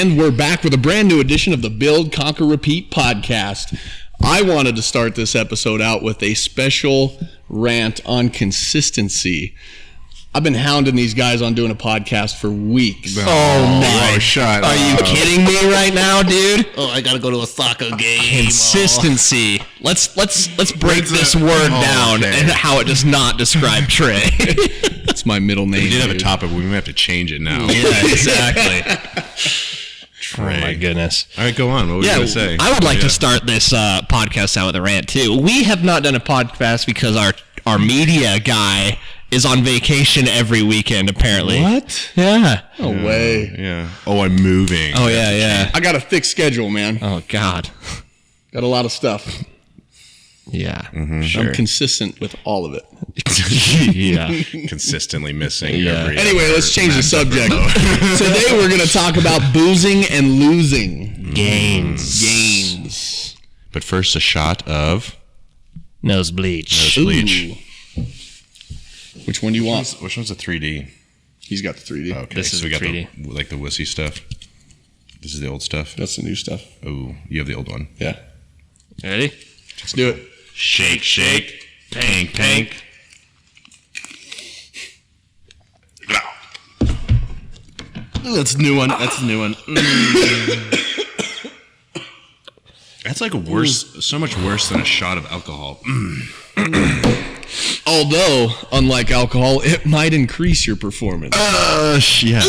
And we're back with a brand new edition of the Build, Conquer, Repeat podcast. I wanted to start this episode out with a special rant on consistency. I've been hounding these guys on doing a podcast for weeks. Shut up. Are you kidding me right now, dude? Oh, I gotta go to a soccer game. Consistency. Let's break this word down and how it does not describe Trey. That's my middle name. We did have a topic, but we might have to change it now. Yeah, exactly. Trey. Oh my goodness. All right, go on. What were you going to say? I would like to start this podcast out with a rant too. We have not done a podcast because our media guy is on vacation every weekend, apparently. What? Yeah. No way. Yeah. Oh, I'm moving. Oh, yeah. I got a thick schedule, man. Oh, God. Got a lot of stuff. Yeah. Sure. I'm consistent with all of it. Yeah. Consistently missing. Yeah. Anyway, let's change the subject. Today we're going to talk about boozing and losing. Gains. But first, a shot of Nose bleach. Ooh. Which one do you want? Which one's a 3D? He's got the 3D. Okay, This is so we got 3D. the wussy stuff. This is the old stuff. That's the new stuff. Oh, you have the old one. Yeah. Ready? Let's do it. Shake, shake, pank, pank. That's a new one. That's like worse, so much worse than a shot of alcohol. Although, unlike alcohol, it might increase your performance. Yeah.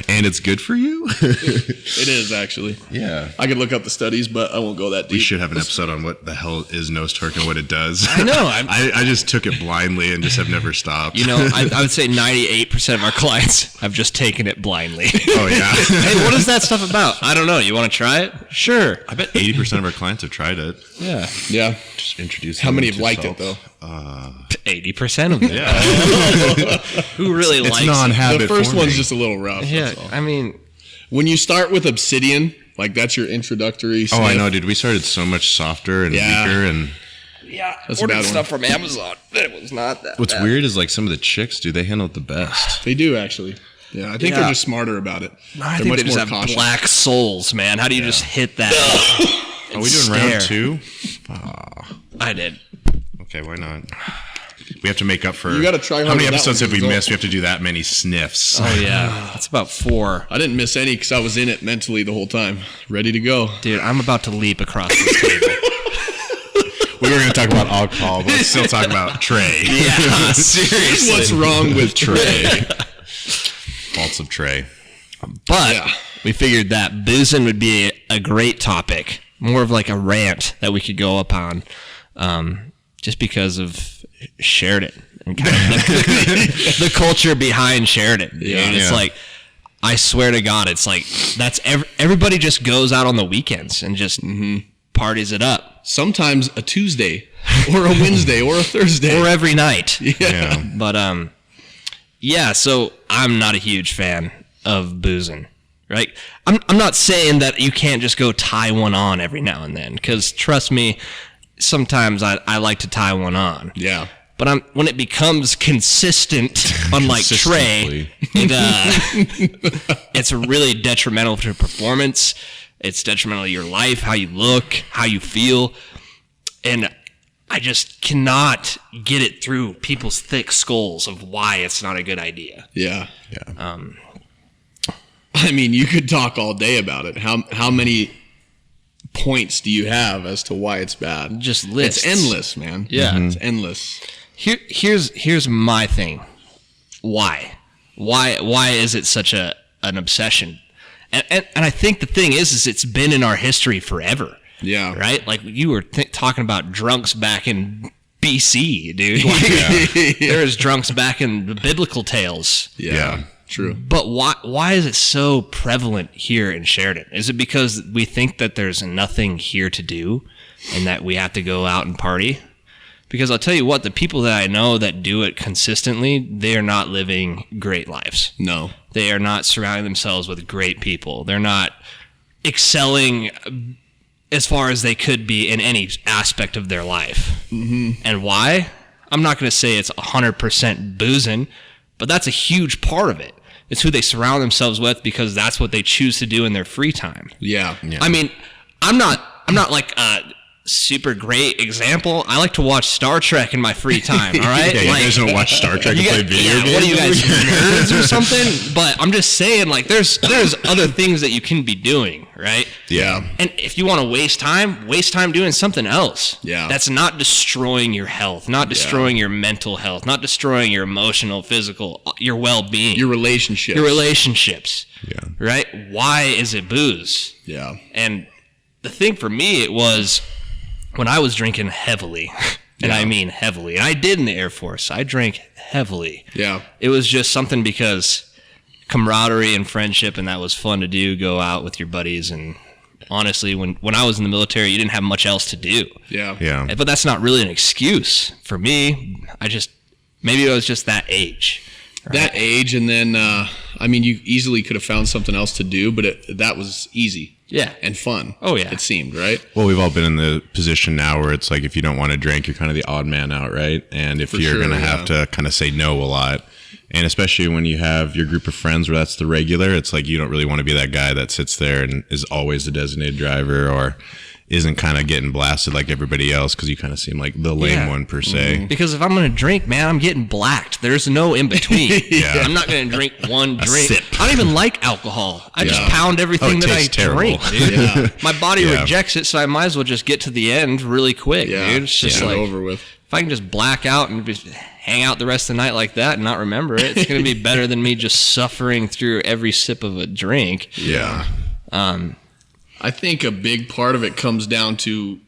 And it's good for you? It is, actually. Yeah. I could look up the studies, but I won't go that deep. We should have an episode on what the hell is nose turk and what it does. I know. I just took it blindly and just have never stopped. You know, I would say 98% of our clients have just taken it blindly. Oh, yeah. Hey, what is that stuff about? I don't know. You want to try it? Sure. I bet 80% of our clients have tried it. Yeah. Yeah. Just introduce How them many to have liked salt. it, though? 80% of them. Yeah. Who really It's likes it? non-habit The first forming. one's just a little rough. Yeah, That's all. I mean, When you start with Obsidian, like that's your introductory Oh, I sniff. know, dude. We started so much softer and Yeah. weaker. And yeah, That's a bad ordered one. stuff from Amazon. It was not that what's bad. weird is like some of the chicks, dude, they handle it the best. They do, actually. Yeah, I think Yeah. they're just smarter about it. I They're think much they just more have cautious. black souls, man. How do you just hit that? Are we doing stare. round 2? I did. Okay, why not? We have to make up for. You gotta try How hard many with that episodes one have we as well. missed? We have to do that many sniffs. Oh, yeah. It's about 4. I didn't miss any because I was in it mentally the whole time, ready to go. Dude, I'm about to leap across this table. We were going to talk about alcohol, but let's still talk about Trey. Yeah, seriously. What's wrong with Trey? Faults of Trey. But Yeah. we figured that boozing would be a great topic. More of like a rant that we could go upon just because of Sheridan and kind of the culture behind Sheridan. Yeah. Dude. It's Yeah. like, I swear to God, it's like that's everybody just goes out on the weekends and just parties it up. Sometimes a Tuesday or a Wednesday or a Thursday. Or every night. Yeah. But yeah, so I'm not a huge fan of boozing, right? I'm not saying that you can't just go tie one on every now and then, because trust me, sometimes I like to tie one on. Yeah. But when it becomes consistent, unlike Trey, it's really detrimental to performance. It's detrimental to your life, how you look, how you feel. And I just cannot get it through people's thick skulls of why it's not a good idea. Yeah. Yeah. I mean, you could talk all day about it. How many points do you have as to why it's bad? Just lists. It's endless, man. Yeah. It's endless. Here's my thing. Why is it such an obsession? And I think the thing is it's been in our history forever. Yeah. Right? Like you were talking about drunks back in BC, dude. Like, there was drunks back in the biblical tales. Yeah. True. But why is it so prevalent here in Sheridan? Is it because we think that there's nothing here to do and that we have to go out and party? Because I'll tell you what, the people that I know that do it consistently, they are not living great lives. No. They are not surrounding themselves with great people. They're not excelling as far as they could be in any aspect of their life. Mm-hmm. And why? I'm not going to say it's 100% boozing, but that's a huge part of it. It's who they surround themselves with because that's what they choose to do in their free time. Yeah. I mean, I'm not like a super great example. I like to watch Star Trek in my free time, all right? Yeah, you guys don't watch Star Trek and play video games? What are you guys, nerds or something? But I'm just saying, like, there's other things that you can be doing, right? Yeah. And if you want to waste time doing something else. Yeah. That's not destroying your health, not destroying your mental health, not destroying your emotional, physical, your well-being. Your relationships. Yeah. Right? Why is it booze? Yeah. And the thing for me, it was when I was drinking heavily, and I mean heavily, and I did in the Air Force, I drank heavily. Yeah. It was just something because camaraderie and friendship, and that was fun to do, go out with your buddies. And honestly, when I was in the military, you didn't have much else to do. Yeah. Yeah. But that's not really an excuse for me. Maybe it was just that age. Right? That age, and then, I mean, you easily could have found something else to do, but that was easy. Yeah. And fun. Oh, yeah. It seemed, right? Well, we've all been in the position now where it's like if you don't want to drink, you're kind of the odd man out, right? And if you're going to have to kind of say no a lot, and especially when you have your group of friends where that's the regular, it's like you don't really want to be that guy that sits there and is always the designated driver or isn't kind of getting blasted like everybody else because you kind of seem like the lame one per se. Because if I'm going to drink, man, I'm getting blacked. There's no in between. Yeah. I'm not going to drink one drink. sip. I don't even like alcohol. I just pound everything it that I tastes terrible. drink, dude. Yeah. My body Yeah. rejects it, so I might as well just get to the end really quick, dude. It's just Get it like, over with. if I can just black out and just hang out the rest of the night like that and not remember it, it's going to be better than me just suffering through every sip of a drink. Yeah. I think a big part of it comes down to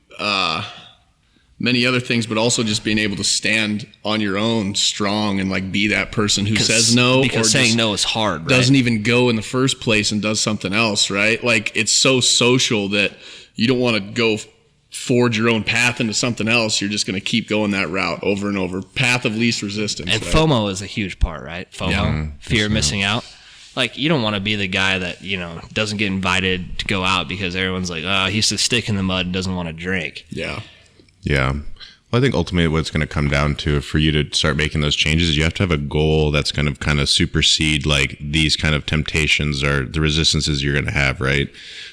many other things, but also just being able to stand on your own strong and like be that person who says no, Because or saying just no is hard, right? doesn't even go in the first place and does something else, right? Like it's so social that you don't want to go forge your own path into something else. You're just going to keep going that route over and over. Path of least resistance. And right? FOMO is a huge part, right? FOMO, fear of missing out. Like, you don't want to be the guy that, doesn't get invited to go out because everyone's like, oh, he's a stick in the mud and doesn't want to drink. Yeah. Yeah. Well, I think ultimately what it's going to come down to for you to start making those changes is you have to have a goal that's going to kind of supersede like these kind of temptations or the resistances you're going to have, right?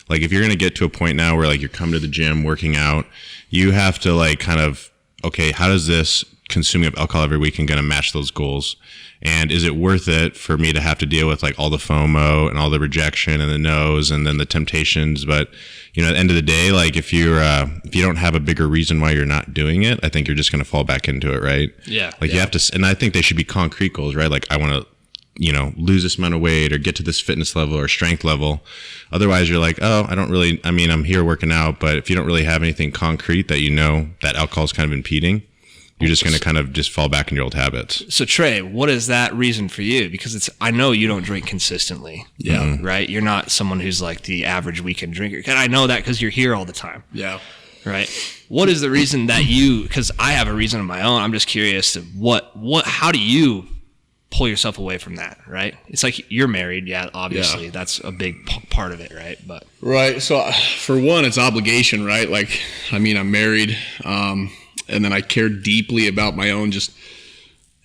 Like if you're going to get to a point now where like you're coming to the gym, working out, you have to like kind of, okay, how does this consuming of alcohol every weekend going to match those goals? And is it worth it for me to have to deal with like all the FOMO and all the rejection and the no's and then the temptations? But at the end of the day, like if you don't have a bigger reason why you're not doing it, I think you're just going to fall back into it, right? Yeah. Like you have to, and I think they should be concrete goals, right? Like I want to, lose this amount of weight or get to this fitness level or strength level. Otherwise you're like, oh, I'm here working out, but if you don't really have anything concrete that that alcohol is kind of impeding, you're just going to kind of just fall back in your old habits. So Trey, what is that reason for you? Because I know you don't drink consistently. Yeah. Right? You're not someone who's like the average weekend drinker. And I know that because you're here all the time. Yeah. Right? What is the reason that because I have a reason of my own. I'm just curious to how do you pull yourself away from that, right? It's like you're married. Yeah, obviously. Yeah. That's a big part of it, right? But Right. So for one, it's obligation, right? Like, I mean, I'm married, and then I care deeply about my own just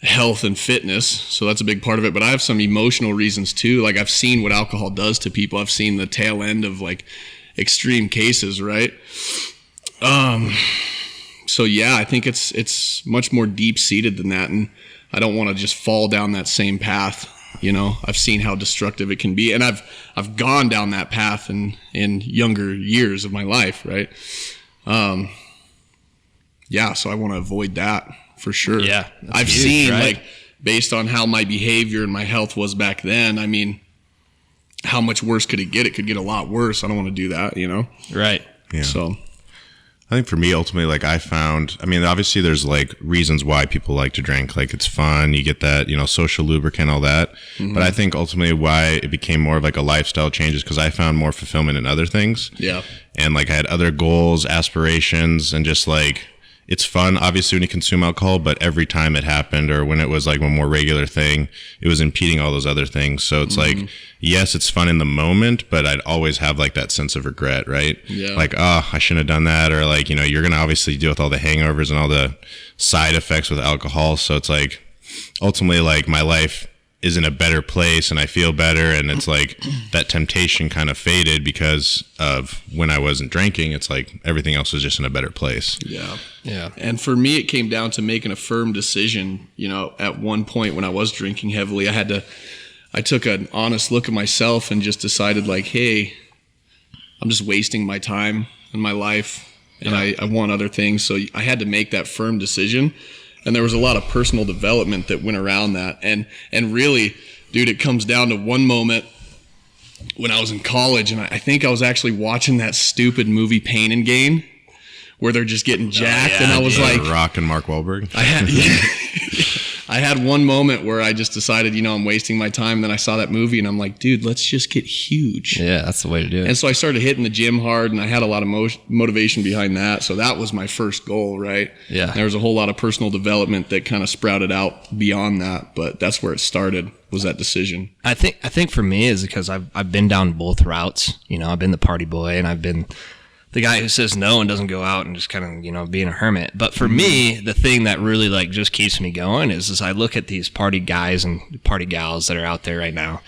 health and fitness. So that's a big part of it. But I have some emotional reasons too. Like I've seen what alcohol does to people. I've seen the tail end of like extreme cases, right? So yeah, I think it's much more deep seated than that. And I don't want to just fall down that same path. I've seen how destructive it can be. And I've gone down that path in younger years of my life, right? Yeah, so I want to avoid that for sure. Yeah, I've huge, seen right? like based on how my behavior and my health was back then. I mean, how much worse could it get? It could get a lot worse. I don't want to do that, right. Yeah. So I think for me, ultimately, like I found, obviously there's like reasons why people like to drink. Like it's fun. You get that, social lubricant, all that. Mm-hmm. But I think ultimately why it became more of like a lifestyle change is because I found more fulfillment in other things. yeah, And like I had other goals, aspirations, and just like, it's fun, obviously, when you consume alcohol, but every time it happened or when it was like a more regular thing, it was impeding all those other things. So it's like, yes, it's fun in the moment, but I'd always have like that sense of regret, right? Yeah. Like, oh, I shouldn't have done that. Or like, you're going to obviously deal with all the hangovers and all the side effects with alcohol. So it's like, ultimately, like my life is in a better place and I feel better. And it's like that temptation kind of faded because of when I wasn't drinking. It's like everything else was just in a better place. Yeah. Yeah. And for me, it came down to making a firm decision. You know, at one point when I was drinking heavily, I took an honest look at myself and just decided like, hey, I'm just wasting my time and my life. And I want other things. So I had to make that firm decision. And there was a lot of personal development that went around that. And really, dude, it comes down to one moment when I was in college. And I think I was actually watching that stupid movie Pain and Gain where they're just getting jacked. And I was like, Rock and Mark Wahlberg. I had one moment where I just decided, you know, I'm wasting my time. Then I saw that movie and I'm like, dude, let's just get huge. Yeah, that's the way to do it. And so I started hitting the gym hard and I had a lot of motivation behind that. So that was my first goal, right? Yeah. There was a whole lot of personal development that kind of sprouted out beyond that. But that's where it started, was that decision. I think for me is because I've been down both routes. You know, I've been the party boy and I've been the guy who says no and doesn't go out and just kind of, you know, being a hermit. But for me, the thing that really like just keeps me going is I look at these party guys and party gals that are out there right now.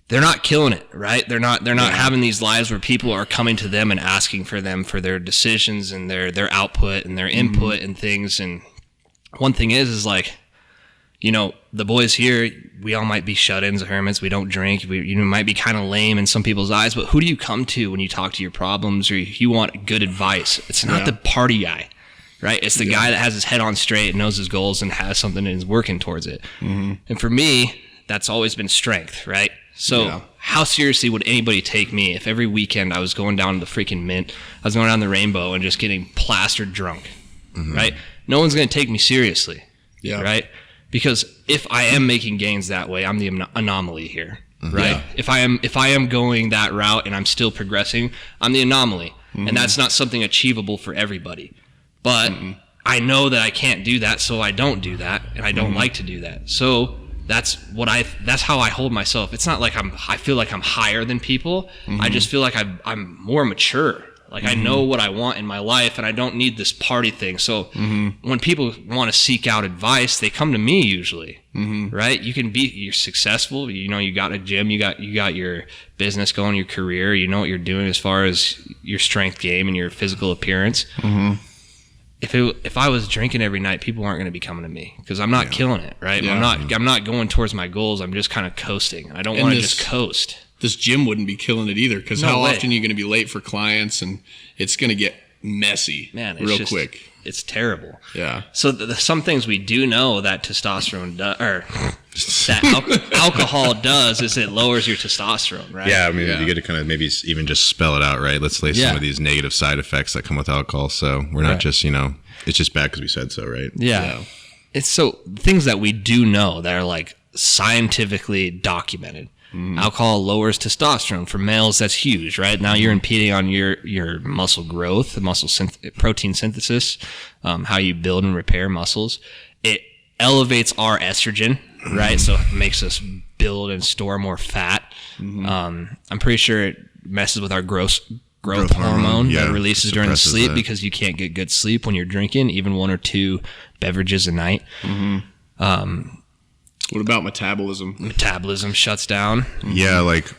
They're not killing it, right? They're not having these lives where people are coming to them and asking for them for their decisions and their output and their input and things. And one thing is like, you know, the boys here, we all might be shut-ins, hermits. We don't drink. We might be kind of lame in some people's eyes, but who do you come to when you talk to your problems or you want good advice? It's not the party guy, right? It's the guy that has his head on straight and knows his goals and has something and is working towards it. And for me, that's always been strength, right? So how seriously would anybody take me if every weekend I was going down to the freaking Mint, I was going down the Rainbow and just getting plastered drunk, right? No one's going to take me seriously, right? Because if I am making gains that way, I'm the anomaly here, right? Yeah. If I am going that route and I'm still progressing, I'm the anomaly, and that's not something achievable for everybody. But I know that I can't do that, so I don't do that, and I don't like to do that. So that's how I hold myself. It's not like I feel like I'm higher than people. I just feel like I'm more mature. Like I know what I want in my life and I don't need this party thing. So when people want to seek out advice, they come to me usually, right? You're successful. You know, you got a gym, you got your business going, your career, you know what you're doing as far as your strength game and your physical appearance. If I was drinking every night, people aren't going to be coming to me because I'm not killing it, right? I'm not going towards my goals. I'm just kind of coasting. I don't want to just coast. This gym wouldn't be killing it either because how often are you going to be late for clients and it's going to get messy real quick. It's terrible. Yeah. So some things we do know that testosterone alcohol does is it lowers your testosterone, right? Yeah, I mean, you get to kind of maybe even just spell it out, right? Let's lay some of these negative side effects that come with alcohol. So we're not just, you know, it's just bad because we said so, right? Yeah. It's so things that we do know that are like scientifically documented. Alcohol lowers testosterone. For males, that's huge, right? Now you're impeding on your muscle growth, the protein synthesis, how you build and repair muscles. It elevates our estrogen, right? So it makes us build and store more fat. I'm pretty sure it messes with our growth hormone that releases during the sleep because you can't get good sleep when you're drinking, even 1 or 2 beverages a night. What about metabolism? Metabolism shuts down. Yeah, like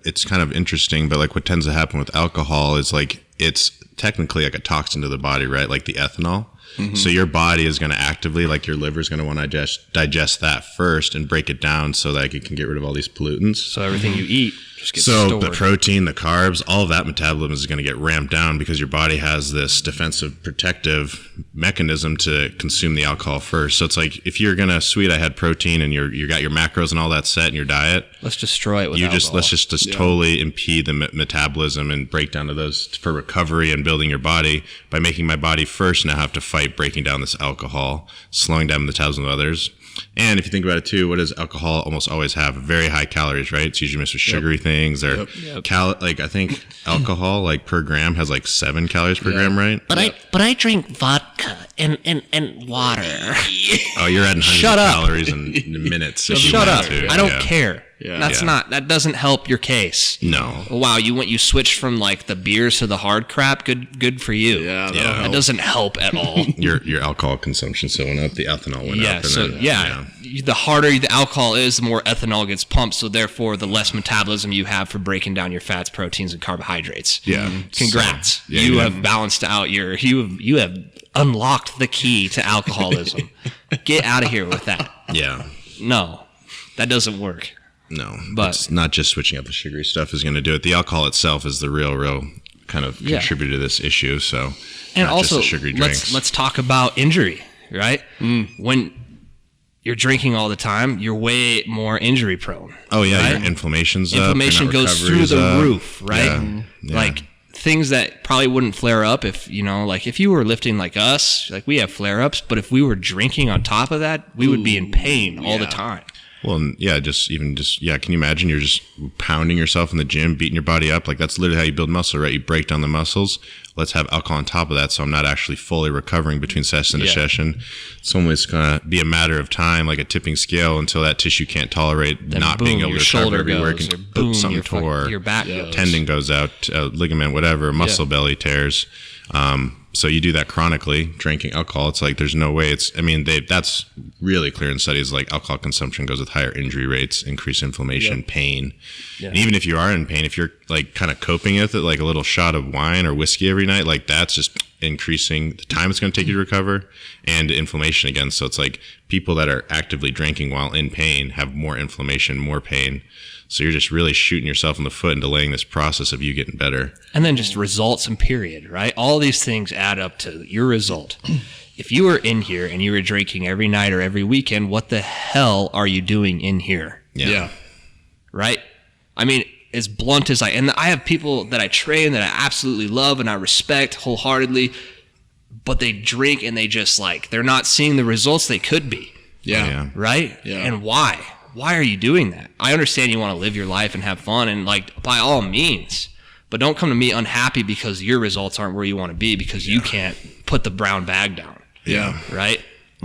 it's kind of interesting, but like what tends to happen with alcohol is like it's technically like a toxin to the body, right? Like the ethanol. So your body is going to actively, like your liver is going to want to digest that first and break it down so that it can get rid of all these pollutants. So everything you eat just gets stored. The protein, the carbs, all of that metabolism is going to get ramped down because your body has this defensive protective mechanism to consume the alcohol first. So it's like if you're going to I had protein and you got your macros and all that set in your diet. Let's destroy it with alcohol. Let's just totally impede the metabolism and break down to those for recovery and building your body by making my body first now have to fight breaking down this alcohol, slowing down the metabolism of others. And if you think about it too, what does alcohol almost always have? Very high calories, right? It's usually mixed with sugary things. Or like I think alcohol like per gram has like 7 calories per gram, right? But I drink vodka and water. Oh, you're adding hundreds of calories in minutes. Shut up! I don't care. That doesn't help your case. No. Wow, you switched from like the beers to the hard crap. Good for you. Yeah, that doesn't help at all. Your alcohol consumption so went up, the ethanol went up. And the harder the alcohol is, the more ethanol gets pumped. So therefore, the less metabolism you have for breaking down your fats, proteins, and carbohydrates. Yeah. Congrats. So, yeah, you have balanced out you have unlocked the key to alcoholism. Get out of here with that. Yeah. No, that doesn't work. No, But- it's not just switching up the sugary stuff is going to do it. The alcohol itself is the real kind of contributor to this issue. So, And not also, just the sugary drinks. let's talk about injury, right? When you're drinking all the time, you're way more injury prone. Oh yeah, right? your inflammation's Inflammation up, your goes through recovery's the up. roof, right? Yeah. Like things that probably wouldn't flare up if if you were lifting like us, like we have flare ups, but if we were drinking on top of that, we would be in pain all the time. Well, and yeah, can you imagine you're just pounding yourself in the gym, beating your body up? Like that's literally how you build muscle, right? You break down the muscles. Let's have alcohol on top of that, so I'm not actually fully recovering between session to session. It's almost going to be a matter of time, like a tipping scale, until that tissue can't tolerate Then not boom, being able your to recover shoulder everywhere. goes, Can or boom, something your tore, back goes. tendon goes out, ligament, whatever, muscle belly tears. So you do that chronically, drinking alcohol. It's like there's no way. That's really clear in studies. Like alcohol consumption goes with higher injury rates, increased inflammation, pain. Yeah. And even if you are in pain, if you're like kind of coping with it, like a little shot of wine or whiskey every night, like that's just increasing the time it's going to take you to recover and inflammation again. So it's like people that are actively drinking while in pain have more inflammation, more pain. So you're just really shooting yourself in the foot and delaying this process of you getting better. And then just results and period, right? All these things add up to your result. If you were in here and you were drinking every night or every weekend, what the hell are you doing in here? Yeah. Right? I mean, as blunt as and I have people that I train that I absolutely love and I respect wholeheartedly, but they drink and they just they're not seeing the results they could be. Yeah. Right? Yeah. And why? Why are you doing that? I understand you want to live your life and have fun and by all means, but don't come to me unhappy because your results aren't where you want to be because you can't put the brown bag down. Yeah. Right?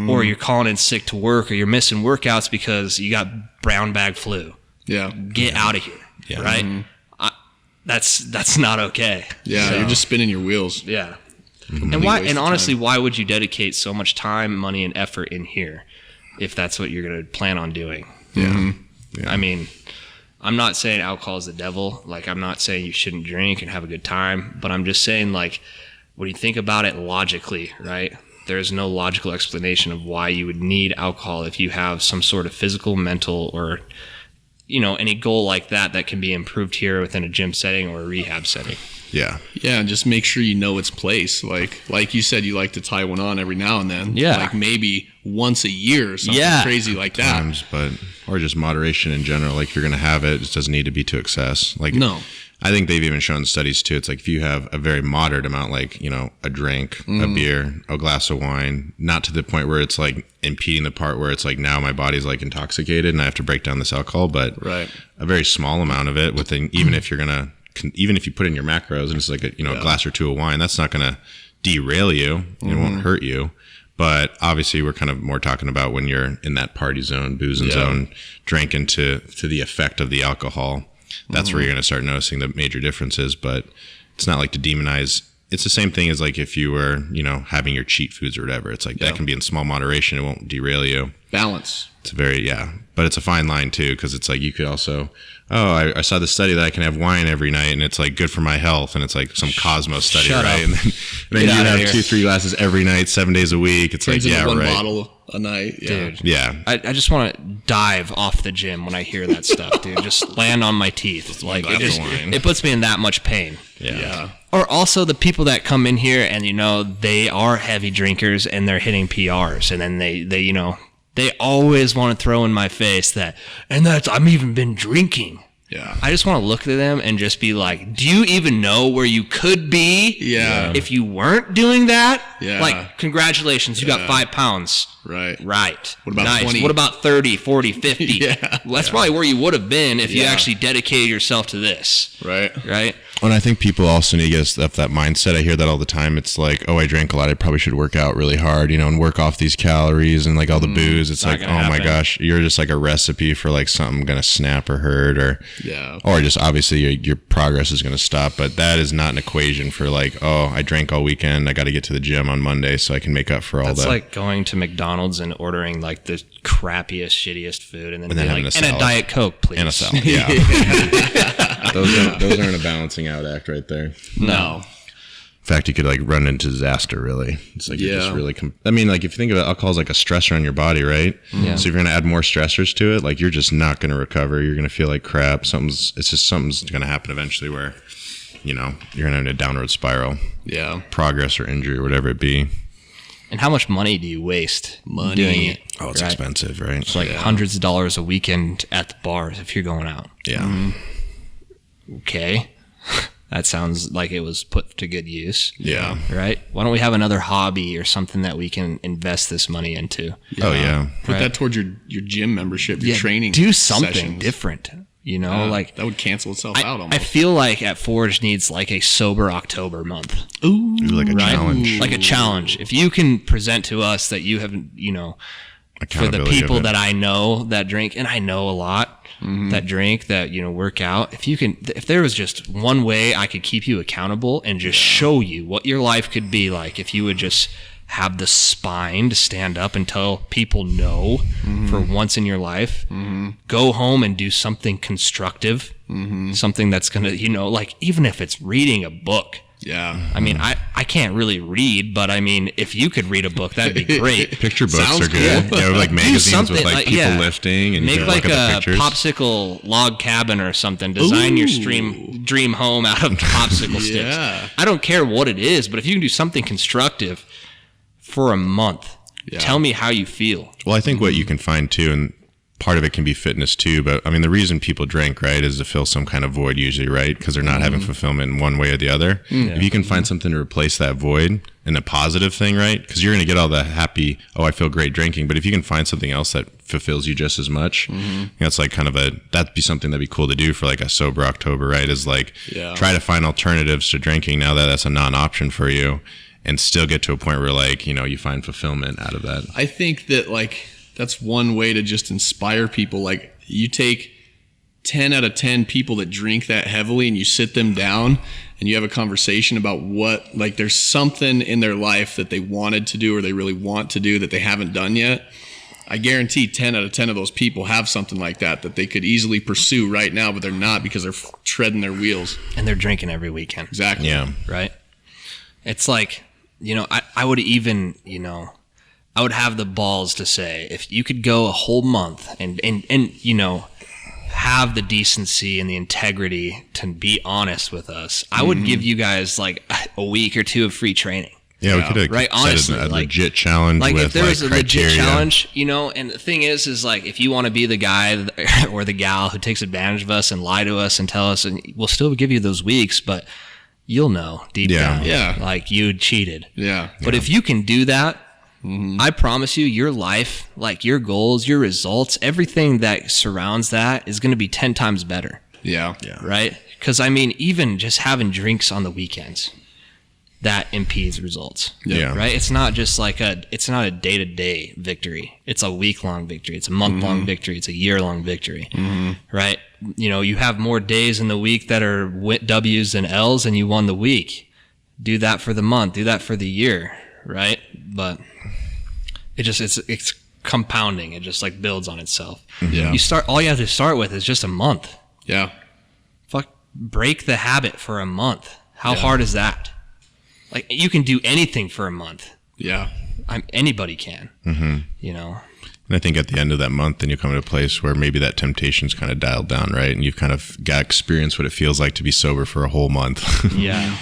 Or you're calling in sick to work or you're missing workouts because you got brown bag flu. Yeah. Get out of here. Yeah. Right? That's not okay. Yeah. So, You're just spinning your wheels. yeah. Complete And why? waste And of honestly, time. why would you dedicate so much time, money, and effort in here if that's what you're going to plan on doing? Yeah. I mean, I'm not saying alcohol is the devil. I'm not saying you shouldn't drink and have a good time, but I'm just saying, when you think about it logically, right? There's no logical explanation of why you would need alcohol if you have some sort of physical, mental, or any goal like that can be improved here within a gym setting or a rehab setting. Yeah. Yeah, and just make sure you know its place. Like you said, you like to tie one on every now and then. Yeah. Like maybe once a year or something crazy like that. Times, or just moderation in general. Like if you're going to have it, it doesn't need to be to excess. No. I think they've even shown studies too. It's like if you have a very moderate amount, a drink, a beer, a glass of wine, not to the point where it's impeding the part where it's now my body's intoxicated and I have to break down this alcohol, but Right. a very small amount of it even if you put in your macros and it's a glass or two of wine, that's not going to derail you. It won't hurt you. But obviously we're kind of more talking about when you're in that party zone, boozing zone, drinking to the effect of the alcohol. That's where you're going to start noticing the major differences, but it's not to demonize. It's the same thing as if you were, having your cheat foods or whatever. It's that can be in small moderation. It won't derail you. Balance. It's but it's a fine line too. Cause it's you could also, I saw the study that I can have wine every night and it's good for my health. And it's some Cosmos study, Shut right? up. And then you outta have here. 2-3 glasses every night, 7 days a week. It's Turns into one right. bottle a night. Yeah. Dude. Yeah. I just want to dive off the gym when I hear that stuff, dude. Just land on my teeth. glass of wine. It puts me in that much pain. Yeah. Or also the people that come in here and they are heavy drinkers and they're hitting PRs and then they always want to throw in my face I'm even been drinking. Yeah. I just want to look at them and just be like, do you even know where you could be if you weren't doing that? Yeah. Congratulations, you got 5 pounds. Right. Right. What about nice. 20? What about 30, 40, 50? Yeah. Well, that's probably where you would have been if you Yeah. actually dedicated yourself to this. Right. Right? And I think people also need to get stuff that mindset. I hear that all the time. It's like, oh, I drank a lot. I probably should work out really hard, and work off these calories and like all the booze. It's like, oh my gosh, you're just like a recipe for like something gonna snap or hurt, or just obviously your progress is gonna stop. But that is not an equation for like, oh, I drank all weekend. I got to get to the gym on Monday so I can make up for all that. That's like going to McDonald's and ordering like the crappiest, shittiest food, and then being like, and a Diet Coke, please, and a salad. Yeah. those aren't a balancing out act right there. No. In fact, you could like run into disaster. Really, it's like you're just really. I mean, like if you think of it, alcohol is like a stressor on your body, right? Yeah. So if you're gonna add more stressors to it, like you're just not gonna recover. You're gonna feel like crap. Something's gonna happen eventually where, you're gonna have a downward spiral. Yeah. Progress or injury or whatever it be. And how much money do you waste doing it? Oh, it's expensive, right? It's like hundreds of dollars a weekend at the bars if you're going out. Yeah. Okay. That sounds like it was put to good use. Yeah. Right? Why don't we have another hobby or something that we can invest this money into? Oh, yeah. Put that towards your gym membership, your training. Do something sessions. different. Like that would cancel itself out almost. I feel like at Forge needs like a sober October month. Ooh, like a challenge. Like a challenge. If you can present to us that you have, for the people that I know that drink, and I know a lot that drink, that, work out, if there was just one way I could keep you accountable and just show you what your life could be like if you would just have the spine to stand up and tell people no for once in your life, go home and do something constructive, something that's going to, like even if it's reading a book. Yeah. I mean, I can't really read, but I mean, if you could read a book, that'd be great. Picture books are good. Yeah, like magazines with like people lifting, and make you like look at the a pictures. popsicle log cabin or something. Design your dream home out of popsicle sticks. I don't care what it is, but if you can do something constructive for a month, tell me how you feel. Well, I think what you can find too, and part of it can be fitness too, but I mean, the reason people drink, right, is to fill some kind of void usually, right? Because they're not having fulfillment in one way or the other. If you can find something to replace that void and a positive thing, right? Because you're going to get all the happy, oh, I feel great drinking. But if you can find something else that fulfills you just as much, that's like kind of that'd be something that'd be cool to do for like a sober October, right? Is like try to find alternatives to drinking now that that's a non-option for you, and still get to a point where like, you find fulfillment out of that. I think that like that's one way to just inspire people. Like you take 10 out of 10 people that drink that heavily and you sit them down and you have a conversation about what, like there's something in their life that they wanted to do or they really want to do that they haven't done yet. I guarantee 10 out of 10 of those people have something like that they could easily pursue right now, but they're not because they're treading their wheels. And they're drinking every weekend. Exactly. Yeah. Right? It's like, I would even, I would have the balls to say, if you could go a whole month and have the decency and the integrity to be honest with us, I would give you guys like a week or two of free training. Yeah, we could have right? Honestly, set a legit challenge like with if there was a criteria. legit challenge, and the thing is like if you want to be the guy or the gal who takes advantage of us and lie to us and tell us, and we'll still give you those weeks, but you'll know deep down, like you cheated. Yeah. But if you can do that, I promise you, your life, like your goals, your results, everything that surrounds that is going to be 10 times better. Yeah. Right? Because I mean, even just having drinks on the weekends, that impedes results. Yeah. Right? It's not just like it's not a day-to-day victory. It's a week-long victory. It's a month-long victory. It's a year-long victory. Right? You have more days in the week that are W's and L's, and you won the week. Do that for the month. Do that for the year. Right? But it's compounding. It just like builds on itself. Yeah. All you have to start with is just a month. Yeah. Break the habit for a month. How hard is that? Like you can do anything for a month. Yeah. Anybody can. And I think at the end of that month, then you come to a place where maybe that temptation's kind of dialed down, right? And you've kind of got experience what it feels like to be sober for a whole month. Yeah.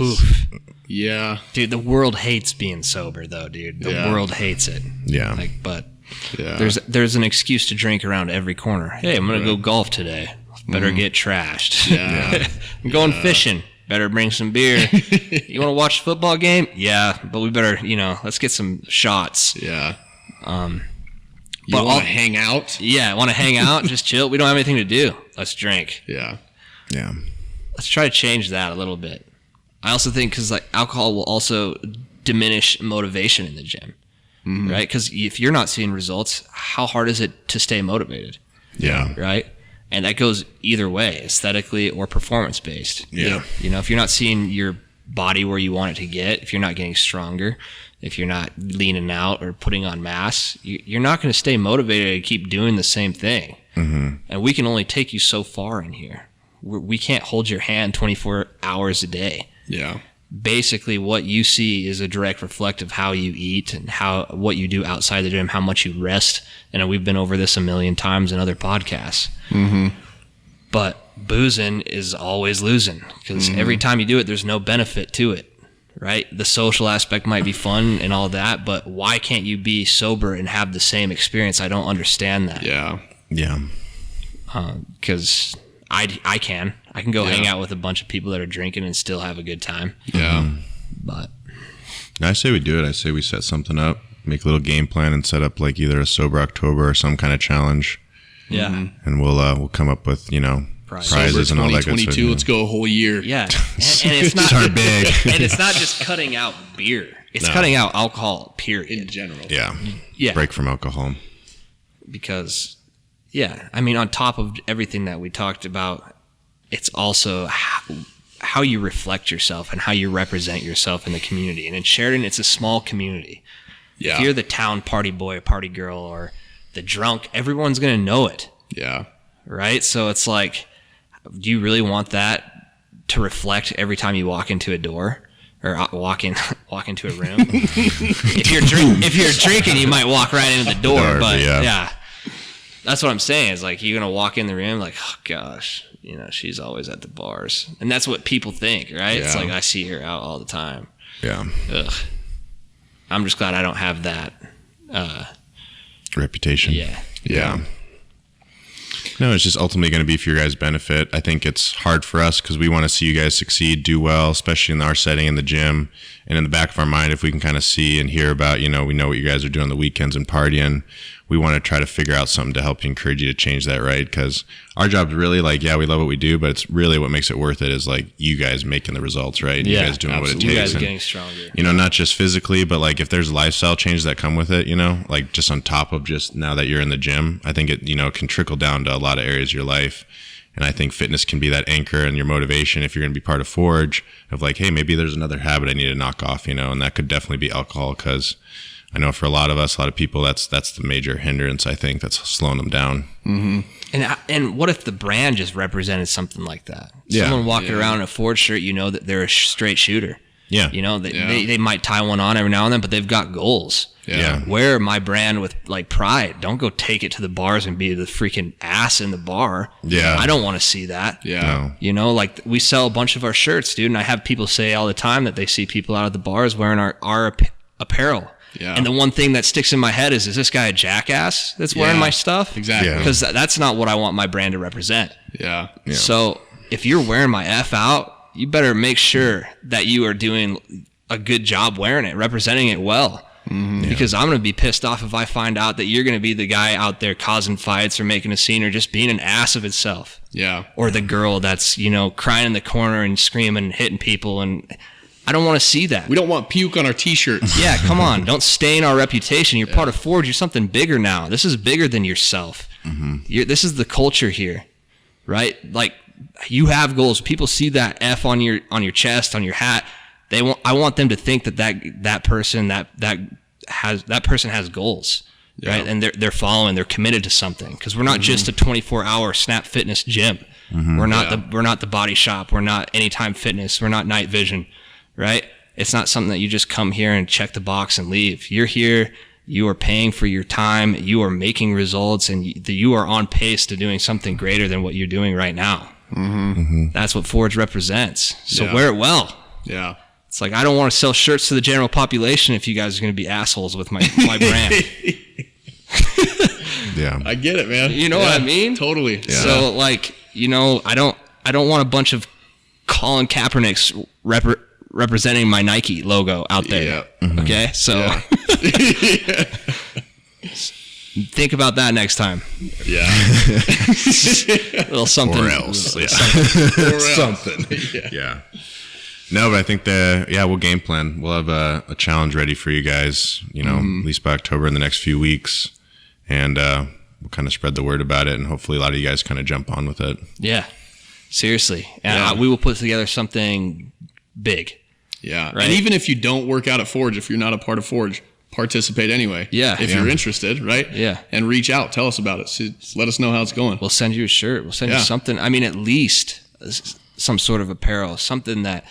Oof. Yeah. Dude, the world hates being sober though, dude. The world hates it. Yeah. But Yeah. there's an excuse to drink around every corner. Hey, I'm gonna go golf today. Better get trashed. Yeah. I'm going fishing. Better bring some beer. You want to watch a football game? Yeah, but we better, let's get some shots. Yeah. You But want to hang out? Yeah, want to hang out? Just chill. We don't have anything to do. Let's drink. Yeah. Yeah. let's try to change that a little bit. I also think because like alcohol will also diminish motivation in the gym, right? Because if you're not seeing results, how hard is it to stay motivated? Yeah. Right. And that goes either way, aesthetically or performance based. Yeah. You know, if you're not seeing your body where you want it to get, if you're not getting stronger, if you're not leaning out or putting on mass, you're not going to stay motivated to keep doing the same thing. And we can only take you so far in here. We can't hold your hand 24 hours a day. Yeah. Basically, what you see is a direct reflect of how you eat and what you do outside the gym, how much you rest. And we've been over this a million times in other podcasts. But boozing is always losing because every time you do it, there's no benefit to it, right? The social aspect might be fun and all that, but why can't you be sober and have the same experience? I don't understand that. Yeah. Yeah. Because I can go hang out with a bunch of people that are drinking and still have a good time. Yeah. But I say we do it. I say we set something up, make a little game plan, and set up like either a sober October or some kind of challenge. yeah, And we'll come up with prizes and all that good stuff. 2022, let's go a whole year. yeah, and it's not Start big. and it's not just cutting out beer; it's cutting out alcohol. Period. In general. Yeah. Yeah, Break from alcohol. because I mean, on top of everything that we talked about, it's also how you reflect yourself and how you represent yourself in the community. And in Sheridan, it's a small community. Yeah. If you're the town party boy or party girl or the drunk, everyone's going to know it, Yeah. right? So it's like, do you really want that to reflect every time you walk into a door or walk into a room? If you're drinking, you might walk right into the door, but yeah. That's what I'm saying. Is like you're gonna walk in the room like, oh gosh, she's always at the bars, and that's what people think, right? It's Yeah. like I see her out all the time. Yeah. Ugh. I'm just glad I don't have that. Reputation. Yeah. No, it's just ultimately going to be for your guys' benefit. I think it's hard for us because we want to see you guys succeed, do well, especially in our setting in the gym. And in the back of our mind, if we can kind of see and hear about, we know what you guys are doing on the weekends and partying, we want to try to figure out something to help you, encourage you to change that, right? Because our job's really like, we love what we do, but it's really what makes it worth it is like you guys making the results, right? Yeah, you guys doing absolutely. what it takes. You guys and, getting stronger. not just physically, but like if there's lifestyle changes that come with it, like just on top of just now that you're in the gym, I think it, can trickle down to a lot of areas of your life. And I think fitness can be that anchor and your motivation if you're going to be part of Forge of like, hey, maybe there's another habit I need to knock off, and that could definitely be alcohol because I know for a lot of people, that's the major hindrance, I think, that's slowing them down. And what if the brand just represented something like that? Yeah. Someone walking around in a Ford shirt, that they're a straight shooter. Yeah. They might tie one on every now and then, but they've got goals. Yeah. Wear my brand with like pride. Don't go take it to the bars and be the freaking ass in the bar. Yeah. I don't want to see that. Yeah. No. Like we sell a bunch of our shirts, dude. And I have people say all the time that they see people out at the bars wearing our apparel. Yeah. And the one thing that sticks in my head is this guy a jackass that's wearing my stuff? Exactly. Yeah. Because that's not what I want my brand to represent. Yeah. So if you're wearing my F out, you better make sure that you are doing a good job wearing it, representing it well. Because I'm going to be pissed off if I find out that you're going to be the guy out there causing fights or making a scene or just being an ass of itself. Yeah. Or the girl that's, crying in the corner and screaming and hitting people. And I don't want to see that. We don't want puke on our t-shirts. Yeah, come on. Don't stain our reputation. You're part of Forge. You're something bigger now. This is bigger than yourself. This is the culture here, right? Like, you have goals. People see that F on your chest, on your hat. I want them to think that person has goals, right? And they're following. They're committed to something because we're not just a 24-hour Snap Fitness gym. We're not the Body Shop. We're not Anytime Fitness. We're not Night Vision, right? It's not something that you just come here and check the box and leave. You're here. You are paying for your time. You are making results, and you are on pace to doing something greater than what you're doing right now. That's what Forge represents. So wear it well. Yeah. It's like, I don't want to sell shirts to the general population if you guys are going to be assholes with my brand. Yeah. I get it, man. You know what I mean? Totally. Yeah. So like, I don't want a bunch of Colin Kaepernicks representing my Nike logo out there. Yeah. Okay? So Think about that next time. Yeah. A little something. Or else. Yeah. Something. Yeah. No, but I think we'll game plan. We'll have a challenge ready for you guys, at least by October in the next few weeks. And we'll kind of spread the word about it. And hopefully a lot of you guys kind of jump on with it. Yeah. Seriously. And we will put together something big. Yeah. Right? And even if you don't work out at Forge, if you're not a part of Forge, participate anyway. Yeah. If you're interested, right? Yeah. And reach out. Tell us about it. So let us know how it's going. We'll send you a shirt. We'll send you something. I mean, at least some sort of apparel, something that,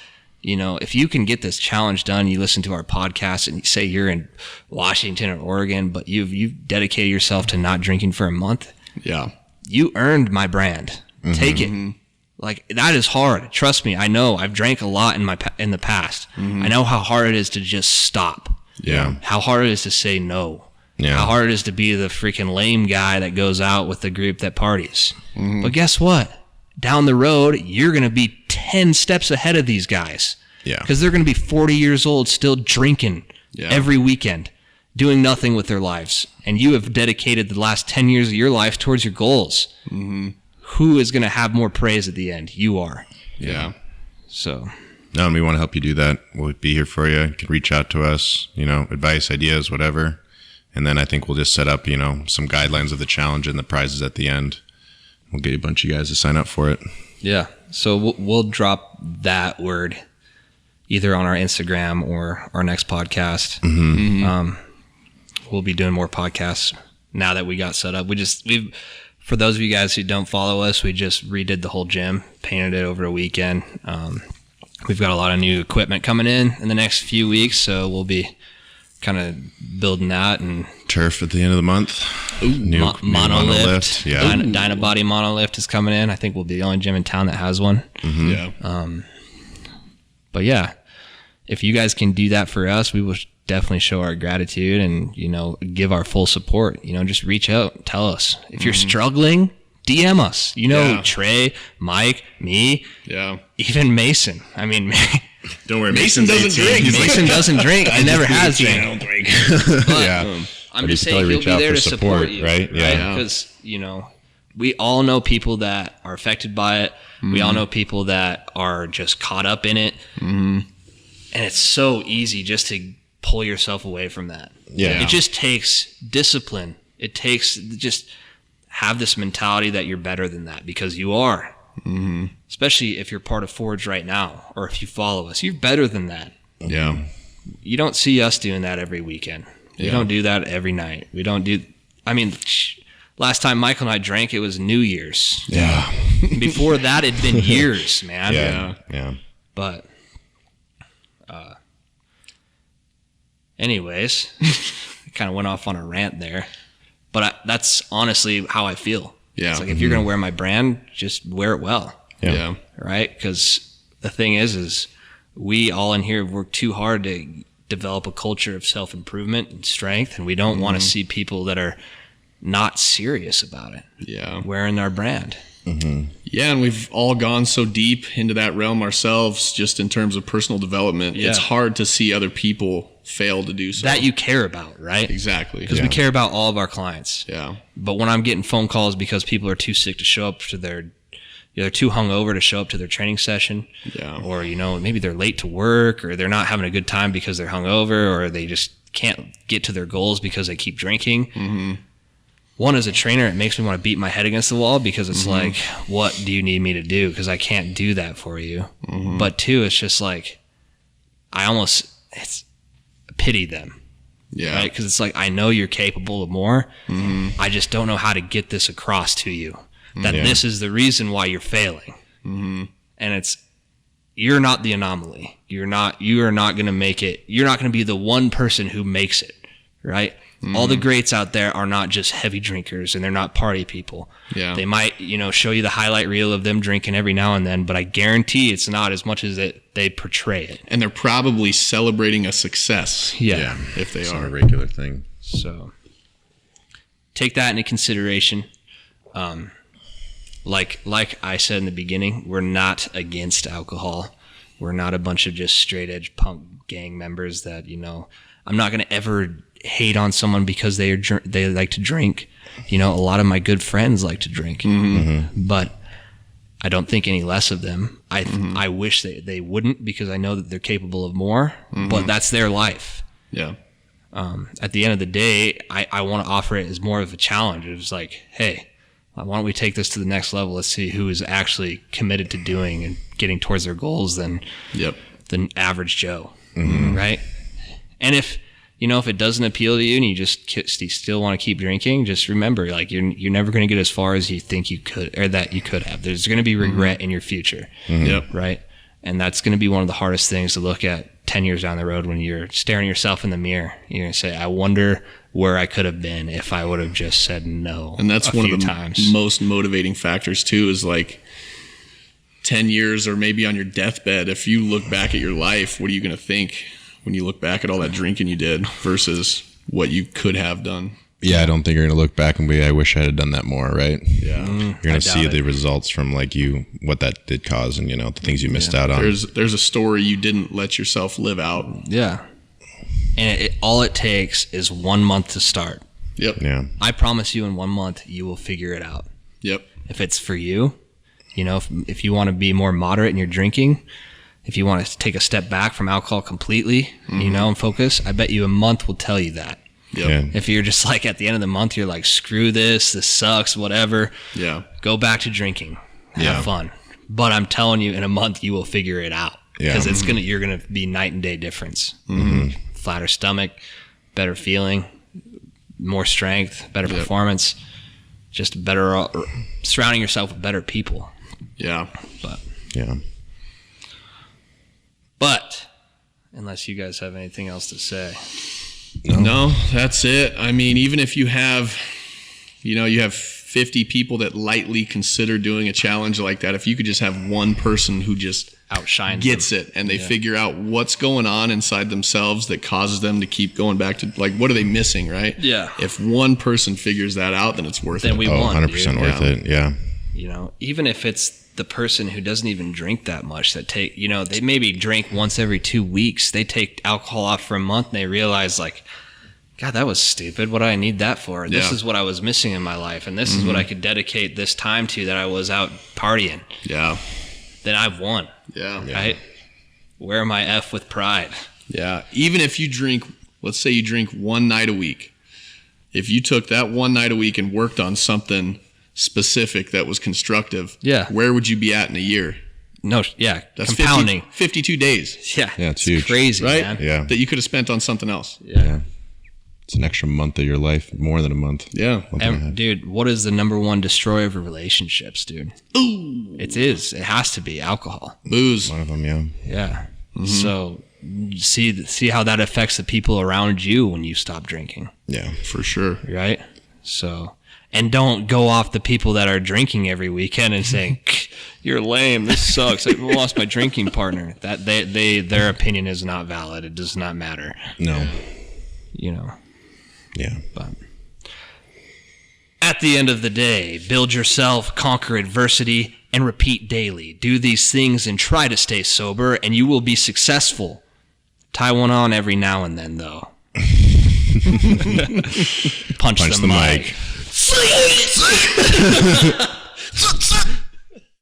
if you can get this challenge done, you listen to our podcast and you say you're in Washington or Oregon, but you've dedicated yourself to not drinking for a month. Yeah. You earned my brand. Take it. Like, that is hard. Trust me. I know. I've drank a lot in the past. I know how hard it is to just stop. Yeah. How hard it is to say no. Yeah. How hard it is to be the freaking lame guy that goes out with the group that parties. But guess what? Down the road, you're going to be 10 steps ahead of these guys. Yeah. Because they're going to be 40 years old still drinking every weekend, doing nothing with their lives. And you have dedicated the last 10 years of your life towards your goals. Who is going to have more praise at the end? You are. Yeah. So... No, and we want to help you do that. We'll be here for you. You can reach out to us, advice, ideas, whatever. And then I think we'll just set up, some guidelines of the challenge and the prizes at the end. We'll get a bunch of you guys to sign up for it. Yeah. So we'll drop that word either on our Instagram or our next podcast. We'll be doing more podcasts now that we got set up. For those of you guys who don't follow us, we just redid the whole gym, painted it over a weekend. We've got a lot of new equipment coming in the next few weeks, so we'll be kind of building that. And turf at the end of the month. New monolift. Yeah. Dynabody monolift is coming in. I think we'll be the only gym in town that has one. Yeah. But yeah, if you guys can do that for us, we will definitely show our gratitude and, give our full support. Just reach out, tell us. If you're struggling, DM us. Trey, Mike, me, even Mason. I mean, don't worry, Mason doesn't drink. Mason doesn't drink. I never has drank. I don't drink. But, I'm just saying he'll be there to support you, right? Yeah. Because, we all know people that are affected by it. We all know people that are just caught up in it. And it's so easy just to pull yourself away from that. Yeah. It just takes discipline. It takes just have this mentality that you're better than that, because you are. Especially if you're part of Forge right now, or if you follow us, you're better than that. Yeah. You don't see us doing that every weekend. We don't do that every night. We don't do, last time Michael and I drank, it was New Year's. Yeah. Before that, it'd been years, man. Yeah. But, anyways, kind of went off on a rant there. But that's honestly how I feel. Yeah. It's like, if you're going to wear my brand, just wear it well. Yeah. Right? Because the thing is we all in here have worked too hard to develop a culture of self-improvement and strength, and we don't want to see people that are not serious about it. Yeah. Wearing our brand. Yeah, and we've all gone so deep into that realm ourselves, just in terms of personal development. Yeah. It's hard to see other people fail to do so. That you care about, right? Exactly. Because we care about all of our clients. Yeah. But when I'm getting phone calls because people are too sick to show up to they're too hungover to show up to their training session, or maybe they're late to work, or they're not having a good time because they're hungover, or they just can't get to their goals because they keep drinking. One, as a trainer, it makes me want to beat my head against the wall, because it's like, what do you need me to do? Because I can't do that for you. But two, it's just like, it's pity them. Yeah. Right? Because it's like, I know you're capable of more. I just don't know how to get this across to you. That this is the reason why you're failing. And you're not the anomaly. You are not going to make it. You're not going to be the one person who makes it, right? All the greats out there are not just heavy drinkers, and they're not party people. Yeah. They might, show you the highlight reel of them drinking every now and then, but I guarantee it's not as much as they portray it. And they're probably celebrating a success. Yeah. If they It's are. not a regular thing. So take that into consideration. Like I said in the beginning, we're not against alcohol. We're not a bunch of just straight edge punk gang members that, I'm not going to ever hate on someone because they like to drink. A lot of my good friends like to drink, but I don't think any less of them. I wish they wouldn't, because I know that they're capable of more, but that's their life. Yeah. At the end of the day, I want to offer it as more of a challenge. It's like, hey, why don't we take this to the next level? Let's see who is actually committed to doing and getting towards their goals than the average Joe, right? And if it doesn't appeal to you and you still want to keep drinking, just remember, like, you're never going to get as far as you think you could, or that you could have. There's going to be regret in your future, right? And that's going to be one of the hardest things to look at 10 years down the road when you're staring yourself in the mirror. You're going to say, I wonder where I could have been if I would have just said no. And that's one of the times. most motivating factors too, is like 10 years or maybe on your deathbed, if you look back at your life, what are you going to think when you look back at all that drinking you did versus what you could have done? Yeah, I don't think you're going to look back and be, I wish I had done that more, right? Yeah. You're going to see the results from like what that did cause, and the things you missed out on. There's a story you didn't let yourself live out. Yeah. And all it takes is 1 month to start. Yep. Yeah. I promise you, in 1 month, you will figure it out. Yep. If it's for you, if you want to be more moderate in your drinking, if you want to take a step back from alcohol completely, and focus, I bet you a month will tell you that. Yep. Yeah. If you're just like, at the end of the month, you're like, screw this sucks, whatever. Yeah. Go back to drinking. Have fun. But I'm telling you, in a month, you will figure it out. Yeah. Because you're going to be night and day difference. Flatter stomach, better feeling, more strength, better performance, just better surrounding yourself with better people. Yeah. But unless you guys have anything else to say. No, that's it. I mean, even if you have 50 people that lightly consider doing a challenge like that, if you could just have one person who just outshines gets them. it, and they figure out what's going on inside themselves that causes them to keep going back to, like, what are they missing, right? Yeah. If one person figures that out, then it's worth it. Then we won, 100% dude. worth it. Yeah. Even if it's the person who doesn't even drink that much, that they maybe drink once every 2 weeks, they take alcohol off for a month and they realize, like, God, that was stupid. What do I need that for? This is what I was missing in my life, and this is what I could dedicate this time to, that I was out partying. Yeah. Then I've won. Yeah. Right? Wear my F with pride. Yeah. Even if you drink, let's say you drink one night a week. If you took that one night a week and worked on something specific that was constructive, where would you be at in a year? No, yeah, That's compounding. 52 days. Yeah, it's huge. Crazy, right? man. Yeah. That you could have spent on something else. Yeah. It's an extra month of your life, more than a month. Yeah. And, dude, what is the number one destroyer of relationships, dude? Ooh. It is. It has to be alcohol. Booze. One of them, yeah. Yeah. So see how that affects the people around you when you stop drinking. Yeah. For sure. Right? So, and don't go off the people that are drinking every weekend and saying, you're lame, this sucks, I lost my drinking partner. That their opinion is not valid. It does not matter. No. Yeah. But at the end of the day, build yourself, conquer adversity, and repeat daily. Do these things and try to stay sober, and you will be successful. Tie one on every now and then, though. Punch the mic.